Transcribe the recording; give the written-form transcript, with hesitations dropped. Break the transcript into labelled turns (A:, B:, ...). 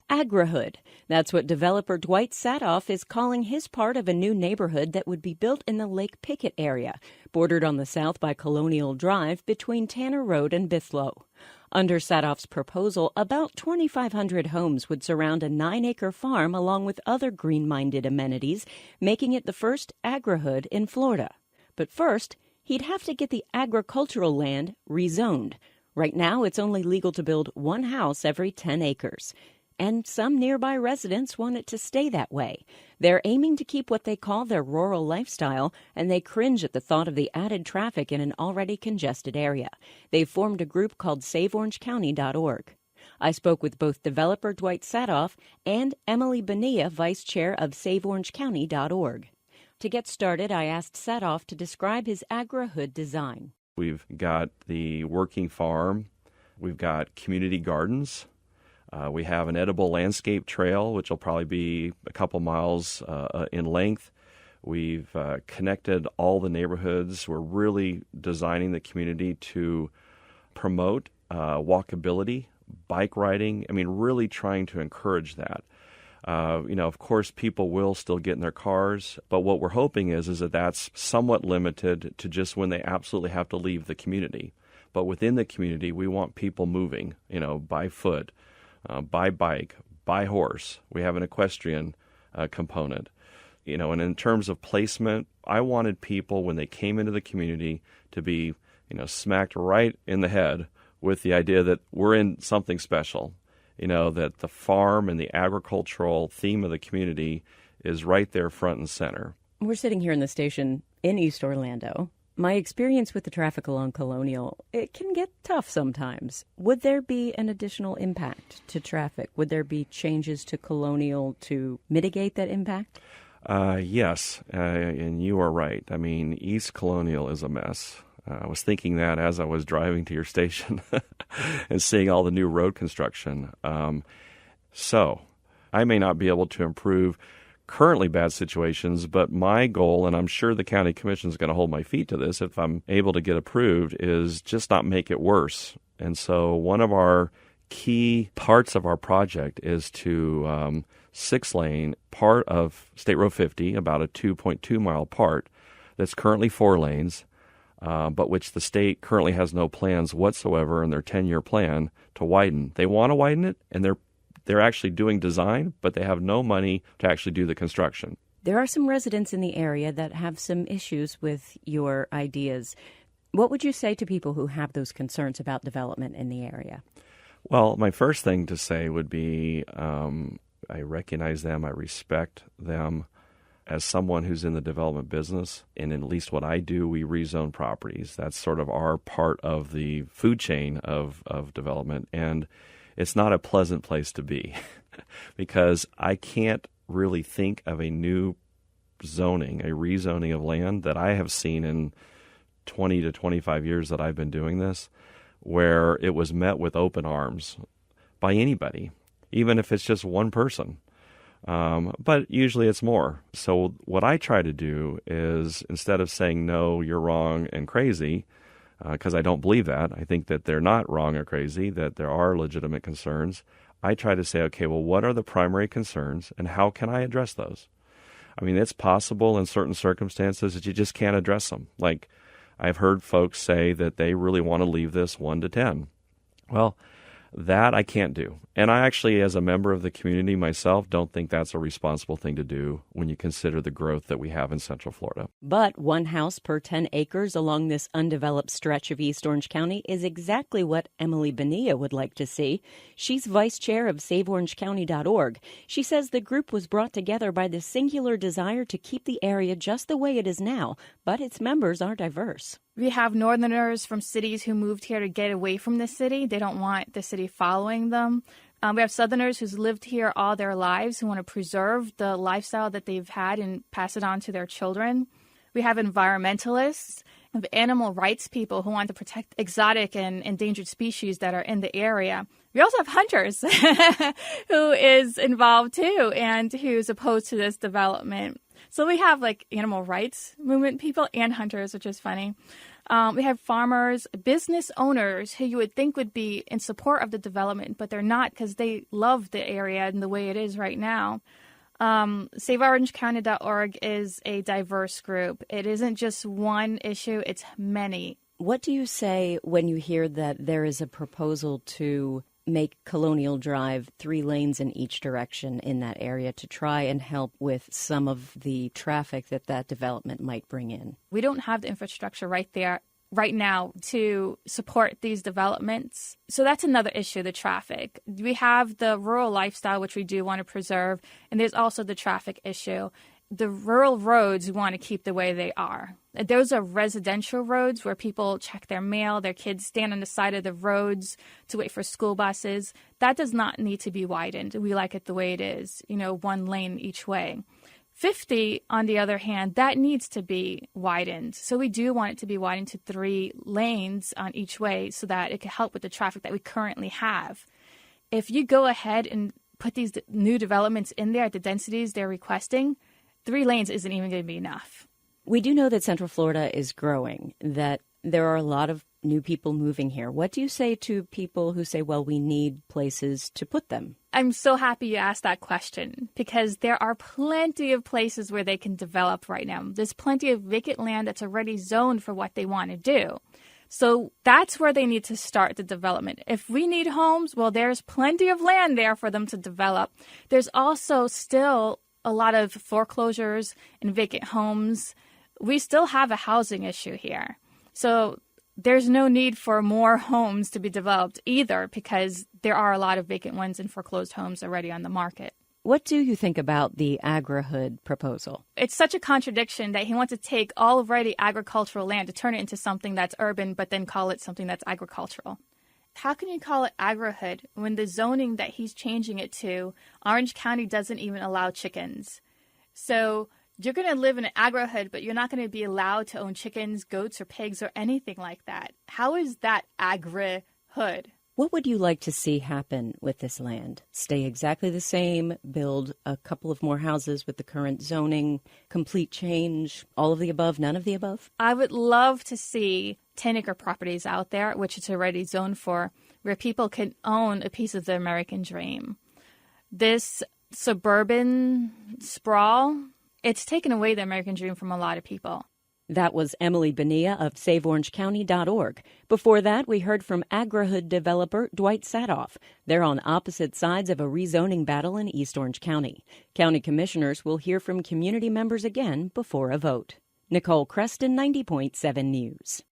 A: Agrihood. That's what developer Dwight Saathoff is calling his part of a new neighborhood that would be built in the Lake Pickett area, bordered on the south by Colonial Drive between Tanner Road and Bithlow. Under Saathoff's proposal, about 2,500 homes would surround a 9-acre farm along with other green-minded amenities, making it the first agrihood in Florida. But first, he'd have to get the agricultural land rezoned. Right now, it's only legal to build one house every 10 acres. And some nearby residents want it to stay that way. They're aiming to keep what they call their rural lifestyle, and they cringe at the thought of the added traffic in an already congested area. They've formed a group called SaveOrangeCounty.org. I spoke with both developer Dwight Saathoff and Emily Bonilla, vice chair of SaveOrangeCounty.org. To get started, I asked Saathoff to describe his agrihood design.
B: We've got the working farm. We've got community gardens. We have an edible landscape trail, which will probably be a couple miles in length. We've connected all the neighborhoods. We're really designing the community to promote walkability, bike riding. I mean, really trying to encourage that. Of course, people will still get in their cars, but what we're hoping is that that's somewhat limited to just when they absolutely have to leave the community. But within the community, we want people moving, by foot, by bike, by horse. We have an equestrian component. And in terms of placement, I wanted people, when they came into the community, to be, smacked right in the head with the idea that we're in something special. That the farm and the agricultural theme of the community is right there front and center.
A: We're sitting here in the station in East Orlando. My experience with the traffic along Colonial, it can get tough sometimes. Would there be an additional impact to traffic? Would there be changes to Colonial to mitigate that impact?
B: Yes, and you are right. I mean, East Colonial is a mess. I was thinking that as I was driving to your station and seeing all the new road construction. So I may not be able to improve currently bad situations, but my goal, and I'm sure the county commission is going to hold my feet to this if I'm able to get approved, is just not make it worse. And so one of our key parts of our project is to 6-lane part of State Road 50, about a 2.2-mile part that's currently 4 lanes, but which the state currently has no plans whatsoever in their 10-year plan to widen. They want to widen it, and they're actually doing design, but they have no money to actually do the construction.
A: There are some residents in the area that have some issues with your ideas. What would you say to people who have those concerns about development in the area?
B: Well, my first thing to say would be I recognize them, I respect them. As someone who's in the development business, and at least what I do, we rezone properties. That's sort of our part of the food chain of development. And it's not a pleasant place to be because I can't really think of a new zoning, a rezoning of land that I have seen in 20 to 25 years that I've been doing this, where it was met with open arms by anybody, even if it's just one person. But usually it's more. So what I try to do is, instead of saying, no, you're wrong and crazy, because I don't believe that, I think that they're not wrong or crazy, that there are legitimate concerns, I try to say, okay, well, what are the primary concerns and how can I address those? I mean, it's possible in certain circumstances that you just can't address them. Like I've heard folks say that they really want to leave this 1 to 10. Well, that I can't do. And I actually, as a member of the community myself, don't think that's a responsible thing to do when you consider the growth that we have in Central Florida.
A: But one house per 10 acres along this undeveloped stretch of East Orange County is exactly what Emily Bonilla would like to see. She's vice chair of SaveOrangeCounty.org. She says the group was brought together by the singular desire to keep the area just the way it is now, but its members are diverse.
C: We have northerners from cities who moved here to get away from the city. They don't want the city following them. We have southerners who's lived here all their lives who want to preserve the lifestyle that they've had and pass it on to their children. We have environmentalists, we have animal rights people who want to protect exotic and endangered species that are in the area. We also have hunters who is involved too and who's opposed to this development. So we have like animal rights movement people and hunters, which is funny. We have farmers, business owners who you would think would be in support of the development, but they're not because they love the area and the way it is right now. SaveOrangeCounty.org is a diverse group. It isn't just one issue, it's many.
A: What do you say when you hear that there is a proposal to make Colonial Drive 3 lanes in each direction in that area to try and help with some of the traffic that development might bring in?
C: We don't have the infrastructure right there right now to support these developments. So that's another issue, the traffic. We have the rural lifestyle, which we do want to preserve, and there's also the traffic issue. The rural roads we want to keep the way they are. Those are residential roads where people check their mail, their kids stand on the side of the roads to wait for school buses. That does not need to be widened. We like it the way it is, one lane each way. 50, on the other hand, that needs to be widened. So we do want it to be widened to 3 lanes on each way so that it can help with the traffic that we currently have. If you go ahead and put these new developments in there at the densities they're requesting, 3 lanes isn't even going to be enough.
A: We do know that Central Florida is growing, that there are a lot of new people moving here. What do you say to people who say, well, we need places to put them?
C: I'm so happy you asked that question because there are plenty of places where they can develop right now. There's plenty of vacant land that's already zoned for what they want to do. So that's where they need to start the development. If we need homes, well, there's plenty of land there for them to develop. There's also still a lot of foreclosures and vacant homes. We still have a housing issue here. So there's no need for more homes to be developed either because there are a lot of vacant ones and foreclosed homes already on the market.
A: What do you think about the agri-hood proposal?
C: It's such a contradiction that he wants to take already agricultural land to turn it into something that's urban, but then call it something that's agricultural. How can you call it agri-hood when the zoning that he's changing it to, Orange County doesn't even allow chickens? So you're going to live in an agri-hood, but you're not going to be allowed to own chickens, goats, or pigs, or anything like that. How is that agri-hood?
A: What would you like to see happen with this land? Stay exactly the same, build a couple of more houses with the current zoning, complete change, all of the above, none of the above?
C: I would love to see 10-acre properties out there, which it's already zoned for, where people can own a piece of the American dream. This suburban sprawl, it's taken away the American dream from a lot of people.
A: That was Emily Bonilla of SaveOrangeCounty.org. Before that, we heard from agri-hood developer Dwight Saathoff. They're on opposite sides of a rezoning battle in East Orange County. County commissioners will hear from community members again before a vote. Nicole Creston, 90.7 News.